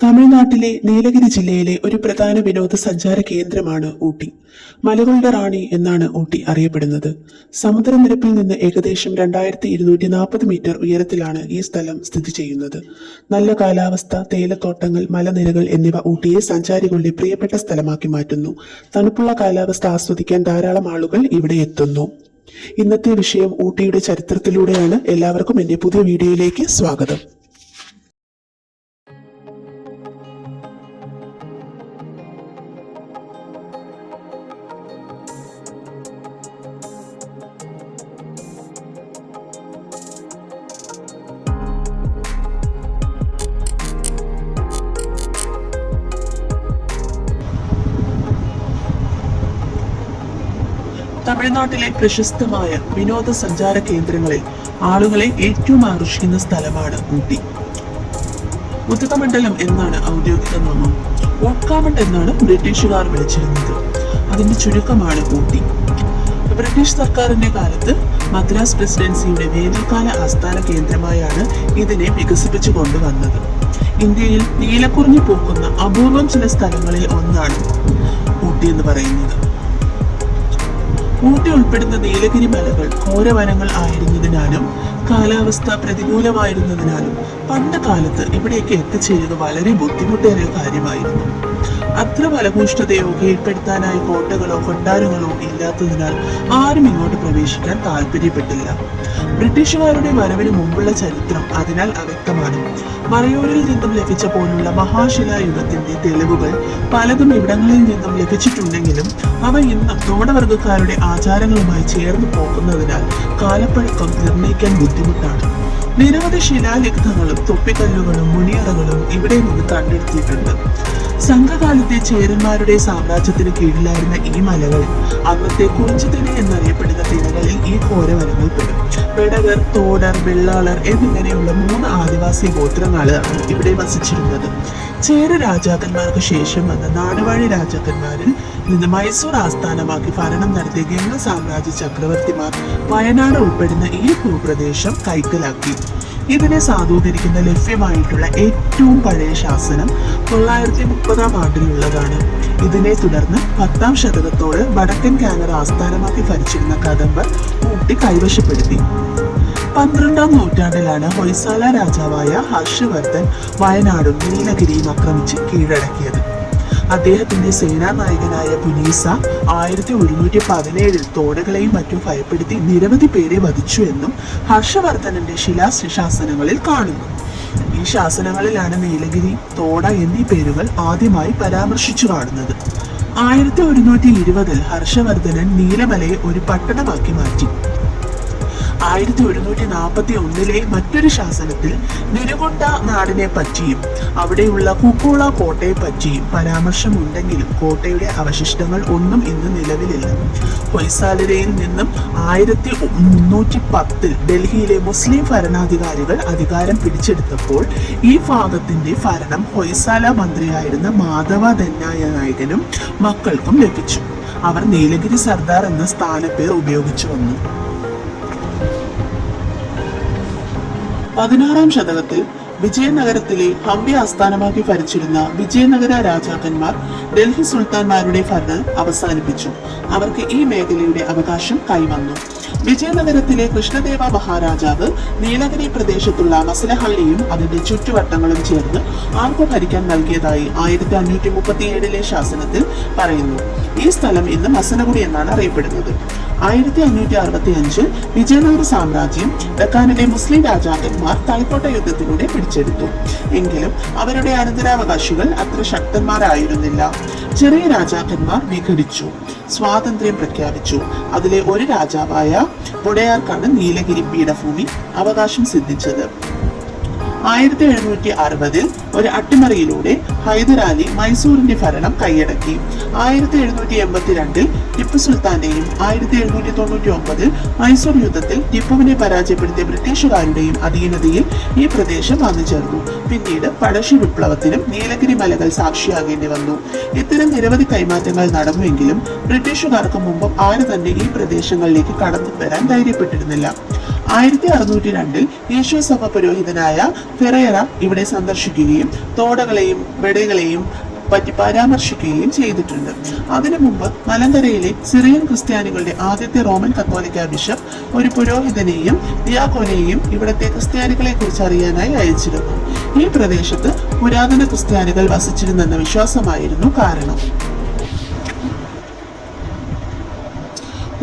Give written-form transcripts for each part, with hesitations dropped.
തമിഴ്നാട്ടിലെ നീലഗിരി ജില്ലയിലെ ഒരു പ്രധാന വിനോദസഞ്ചാര കേന്ദ്രമാണ് ഊട്ടി. മലകളുടെ റാണി എന്നാണ് ഊട്ടി അറിയപ്പെടുന്നത്. സമുദ്രനിരപ്പിൽ നിന്ന് ഏകദേശം 2240 മീറ്റർ ഉയരത്തിലാണ് ഈ സ്ഥലം സ്ഥിതി ചെയ്യുന്നത്. നല്ല കാലാവസ്ഥ, തേയിലത്തോട്ടങ്ങൾ, മലനിരകൾ എന്നിവ ഊട്ടിയെ സഞ്ചാരികളുടെ പ്രിയപ്പെട്ട സ്ഥലമാക്കി മാറ്റുന്നു. തണുപ്പുള്ള കാലാവസ്ഥ ആസ്വദിക്കാൻ ധാരാളം ആളുകൾ ഇവിടെ എത്തുന്നു. ഇന്നത്തെ വിഷയം ഊട്ടിയുടെ ചരിത്രത്തിലൂടെയാണ്. എല്ലാവർക്കും എൻ്റെ പുതിയ വീഡിയോയിലേക്ക് സ്വാഗതം. തമിഴ്നാട്ടിലെ പ്രശസ്തമായ വിനോദസഞ്ചാര കേന്ദ്രങ്ങളിൽ ആളുകളെ ഏറ്റവും ആകർഷിക്കുന്ന സ്ഥലമാണ് ഊട്ടി. ഉദകമണ്ഡലം എന്നാണ് ഔദ്യോഗിക നാമം. ഓർക്കാമണ്ട് എന്നാണ് ബ്രിട്ടീഷുകാർ വിളിച്ചിരുന്നത്. അതിന്റെ ചുരുക്കമാണ് ഊട്ടി. ബ്രിട്ടീഷ് സർക്കാരിന്റെ കാലത്ത് മദ്രാസ് പ്രസിഡൻസിയുടെ വേനൽക്കാല ആസ്ഥാന കേന്ദ്രമായാണ് ഇതിനെ വികസിപ്പിച്ചു കൊണ്ടുവന്നത്. ഇന്ത്യയിൽ നീലക്കുറിഞ്ഞു പൂക്കുന്ന അപൂർവം ചില സ്ഥലങ്ങളിൽ ഒന്നാണ് ഊട്ടി എന്ന് പറയുന്നത്. ഊട്ടി ഉൾപ്പെടുന്ന നീലഗിരി മലകൾ ഘോരവനങ്ങൾ ആയിരുന്നതിനാലും കാലാവസ്ഥ പ്രതികൂലമായിരുന്നതിനാലും പണ്ട് കാലത്ത് ഇവിടേക്ക് എത്തിച്ചേരുക വളരെ ബുദ്ധിമുട്ടേറിയ കാര്യമായിരുന്നു. അത്ര ഫലഭൂഷ്ഠതയോ കീഴ്പ്പെടുത്താനായി കോട്ടകളോ കൊട്ടാരങ്ങളോ ഇല്ലാത്തതിനാൽ ആരും ഇങ്ങോട്ട് പ്രവേശിക്കാൻ താല്പര്യപ്പെട്ടില്ല. ബ്രിട്ടീഷുകാരുടെ വരവിന് മുമ്പുള്ള ചരിത്രം അതിനാൽ അവ്യക്തമാണ്. മറയൂരിൽ നിന്നും ലഭിച്ച പോലുള്ള മഹാശിലായുഗത്തിന്റെ തെളിവുകൾ പലതും ഇവിടങ്ങളിൽ നിന്നും ലഭിച്ചിട്ടുണ്ടെങ്കിലും അവ ഇന്നും തോടവർഗക്കാരുടെ ആചാരങ്ങളുമായി ചേർന്ന് പോകുന്നതിനാൽ കാലപ്പഴക്കം നിർണ്ണയിക്കാൻ ബുദ്ധിമുട്ടാണ്. നിരവധി ശിലാലിഖിതങ്ങളും തൊപ്പിക്കല്ലുകളും മുനിയറകളും ഇവിടെ നിന്ന് കണ്ടെടുത്തിട്ടുണ്ട്. സംഘകാലത്തെ ചേരന്മാരുടെ സാമ്രാജ്യത്തിന് കീഴിലായിരുന്ന ഈ മലകൾ അന്നത്തെ കുറിഞ്ചിത്തിണ എന്നറിയപ്പെടുന്ന തിണകളിൽ ഈ ഘോരവനങ്ങൾ പെടും. പെടകർ, തോടർ, വെള്ളാളർ എന്നിങ്ങനെയുള്ള 3 ആദിവാസി ഗോത്രങ്ങളാണ് ഇവിടെ വസിച്ചിരുന്നത്. ചേര രാജാക്കന്മാർക്ക് ശേഷം വന്ന നാടുവാഴി രാജാക്കന്മാരിൽ നിന്ന് മൈസൂർ ആസ്ഥാനമാക്കി ഭരണം നടത്തിയ ഗംഗ സാമ്രാജ്യ ചക്രവർത്തിമാർ വയനാട് ഉൾപ്പെടുന്ന ഈ ഭൂപ്രദേശം കൈക്കലാക്കി. ഇതിനെ സാധൂകരിക്കുന്ന ലഭ്യമായിട്ടുള്ള ഏറ്റവും പഴയ ശാസനം 930 ആണ്ടിലുള്ളതാണ്. ഇതിനെ തുടർന്ന് 10ാം ശതകത്തോട് വടക്കൻ കാനറ ആസ്ഥാനമാക്കി ഭരിച്ചിരുന്ന കദംബർ ഊട്ടി കൈവശപ്പെടുത്തി. 12ാം നൂറ്റാണ്ടിലാണ് ഹൊയ്സാല രാജാവായ ഹർഷവർദ്ധൻ വയനാടും നീലഗിരിയും ആക്രമിച്ച് കീഴടക്കിയത്. അദ്ദേഹത്തിന്റെ സേനാനായകനായ പുനീസ 1117 തോടകളെയും മറ്റും ഭയപ്പെടുത്തി നിരവധി പേരെ വധിച്ചു എന്നും ഹർഷവർദ്ധനന്റെ ശിലാശാസനങ്ങളിൽ കാണുന്നു. ഈ ശാസനങ്ങളിലാണ് നീലഗിരി, തോട എന്നീ പേരുകൾ ആദ്യമായി പരാമർശിച്ചു കാണുന്നത്. 1120 ഹർഷവർദ്ധനൻ നീലമലയെ ഒരു പട്ടണമാക്കി മാറ്റി. 1141 മറ്റൊരു ശാസനത്തിൽ നിരുകൊണ്ട നാടിനെ പറ്റിയും അവിടെയുള്ള കുക്കോള കോട്ടയെ പറ്റിയും പരാമർശമുണ്ടെങ്കിലും കോട്ടയുടെ അവശിഷ്ടങ്ങൾ ഒന്നും ഇന്ന് നിലവിലില്ല. ഹൊയ്സാലരയിൽ നിന്നും 1310 ഡൽഹിയിലെ മുസ്ലിം ഭരണാധികാരികൾ അധികാരം പിടിച്ചെടുത്തപ്പോൾ ഈ ഭാഗത്തിന്റെ ഭരണം ഹൊയ്സാല മന്ത്രിയായിരുന്ന മാധവ ധന്നായ നായകനും മക്കൾക്കും ലഭിച്ചു. അവർ നീലഗിരി സർദാർ എന്ന സ്ഥാനപ്പേർ ഉപയോഗിച്ചു വന്നു. 16ാം ശതകത്തിൽ വിജയനഗരത്തിലെ ഹംപി ആസ്ഥാനമാക്കി ഭരിച്ചിരുന്ന വിജയനഗര രാജാക്കന്മാർ ഡൽഹി സുൽത്താൻമാരുടെ ഭരണം അവസാനിപ്പിച്ചു. അവർക്ക് ഈ മേഖലയുടെ അവകാശം കൈവന്നു. വിജയനഗരത്തിലെ കൃഷ്ണദേവ മഹാരാജാവ് നീലഗിരി പ്രദേശത്തുള്ള മസലഹള്ളിയും അതിന്റെ ചുറ്റുവട്ടങ്ങളും ചേർന്ന് ആർക്കു ഭരിക്കാൻ നൽകിയതായി 1537 ശാസനത്തിൽ പറയുന്നു. ഈ സ്ഥലം ഇന്ന് മസനഗുഡി എന്നാണ് അറിയപ്പെടുന്നത്. 1565 വിജയനഗര സാമ്രാജ്യം ഡക്കാനിലെ മുസ്ലിം രാജാക്കന്മാർ തലക്കോട്ട യുദ്ധത്തിലൂടെ പിടിച്ചെടുത്തു. എങ്കിലും അവരുടെ അനന്തരാവകാശികൾ അത്ര ശക്തന്മാരായിരുന്നില്ല. ചെറിയ രാജാക്കന്മാർ വിഘടിച്ചു, സ്വാതന്ത്ര്യം പ്രഖ്യാപിച്ചു. അതിലെ ഒരു രാജാവായ വൊഡയാർക്കാണ് നീലഗിരി പീഠഭൂമി അവകാശം സിദ്ധിച്ചത്. 1760 ഒരു അട്ടിമറിയിലൂടെ ഹൈദരാലി മൈസൂരിന്റെ ഭരണം കൈയടക്കി. 1782 ടിപ്പു സുൽത്താന്റെയും 1799 മൈസൂർ യുദ്ധത്തിൽ ടിപ്പുവിനെ പരാജയപ്പെടുത്തിയ ബ്രിട്ടീഷുകാരുടെയും അധീനതയിൽ ഈ പ്രദേശം വന്നു ചേർന്നു. പിന്നീട് പഴശ്ശി വിപ്ലവത്തിനും നീലഗിരി മലകൾ സാക്ഷിയാകേണ്ടി വന്നു. ഇത്തരം നിരവധി കൈമാറ്റങ്ങൾ നടന്നുവെങ്കിലും ബ്രിട്ടീഷുകാർക്ക് മുമ്പും ആര് തന്നെ ഈ പ്രദേശങ്ങളിലേക്ക് കടന്നു വരാൻ ധൈര്യപ്പെട്ടിരുന്നില്ല. 1602 യേശു സഭ പുരോഹിതനായ ഫെറേറ ഇവിടെ സന്ദർശിക്കുകയും തോടകളെയും വെടകളെയും പറ്റി പരാമർശിക്കുകയും ചെയ്തിട്ടുണ്ട്. അതിനു മുമ്പ് മലങ്കരയിലെ സിറിയൻ ക്രിസ്ത്യാനികളുടെ ആദ്യത്തെ റോമൻ കത്തോലിക്ക ബിഷപ്പ് ഒരു പുരോഹിതനെയും ദിയാക്കോനെയും ഇവിടത്തെ ക്രിസ്ത്യാനികളെ കുറിച്ച് അറിയാനായി അയച്ചിരുന്നു. ഈ പ്രദേശത്ത് പുരാതന ക്രിസ്ത്യാനികൾ വസിച്ചിരുന്നെന്ന വിശ്വാസമായിരുന്നു കാരണം.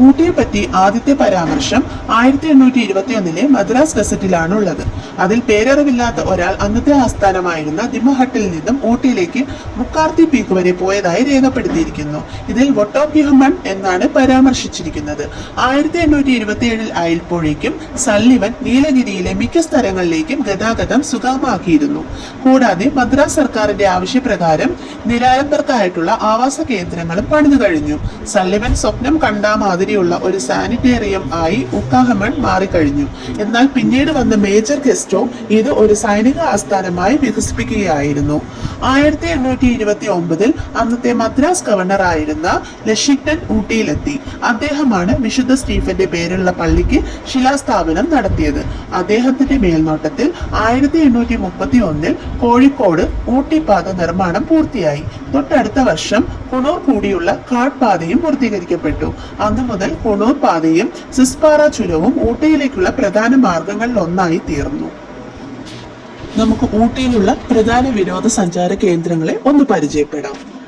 ഊട്ടിയെ പറ്റി ആദ്യത്തെ പരാമർശം 1821 മദ്രാസ് ഗസറ്റിലാണ് ഉള്ളത്. അതിൽ പേരറിവില്ലാത്ത ഒരാൾ അന്നത്തെ ആസ്ഥാനമായിരുന്ന ദിമഹട്ടിൽ നിന്നും ഊട്ടിയിലേക്ക് മുക്കാർത്തി പീക്ക് വരെ പോയതായി രേഖപ്പെടുത്തിയിരിക്കുന്നു. ഇതിൽ വൊട്ടോക്കിഹമൺ എന്നാണ് പരാമർശിച്ചിരിക്കുന്നത്. 1827 ആയപ്പോഴേക്കും സള്ളിവൻ നീലഗിരിയിലെ മിക്ക സ്ഥലങ്ങളിലേക്കും ഗതാഗതം സുഗമമാക്കിയിരുന്നു. കൂടാതെ മദ്രാസ് സർക്കാരിന്റെ ആവശ്യപ്രകാരം നിരാലംബർക്കായിട്ടുള്ള ആവാസ കേന്ദ്രങ്ങളും പണിതു കഴിഞ്ഞു. സള്ളിവൻ സ്വപ്നം കണ്ട മാതിരിയുള്ള ഒരു സാനിറ്റേറിയം ആയി ഉക്കാഹമൺ മാറിക്കഴിഞ്ഞു. എന്നാൽ പിന്നീട് വന്ന മേജർ ഗെസ്റ്റോ ഇത് ഒരു സൈനിക ആസ്ഥാനമായി വികസിപ്പിക്കുകയായിരുന്നു. 1829 അന്നത്തെ മദ്രാസ് ഗവർണർ ആയിരുന്ന ലഷിങ്ടൺ ഊട്ടിയിലെത്തി. അദ്ദേഹമാണ് വിശുദ്ധ സ്റ്റീഫന്റെ പേരുള്ള പള്ളിക്ക് ശിലാസ്ഥാപനം നടത്തിയത്. അദ്ദേഹത്തിന്റെ മേൽനോട്ടത്തിൽ 1831 കോഴിക്കോട് ഊട്ടിപ്പാത നിർമ്മാണം പൂർത്തിയായി. തൊട്ടടുത്ത വർഷം കുണൂർ കൂടിയുള്ള കാട്ട്പാതയും പൂർത്തീകരിക്കപ്പെട്ടു. അന്നു മുതൽ കുണൂർ പാതയും സിസ്പാറ ചുരവും ഊട്ടിയിലേക്കുള്ള പ്രധാന മാർഗങ്ങളിൽ ഒന്നായി തീർന്നു. നമുക്ക് ഊട്ടിയിലുള്ള പ്രധാന വിനോദസഞ്ചാര കേന്ദ്രങ്ങളെ ഒന്ന് പരിചയപ്പെടാം.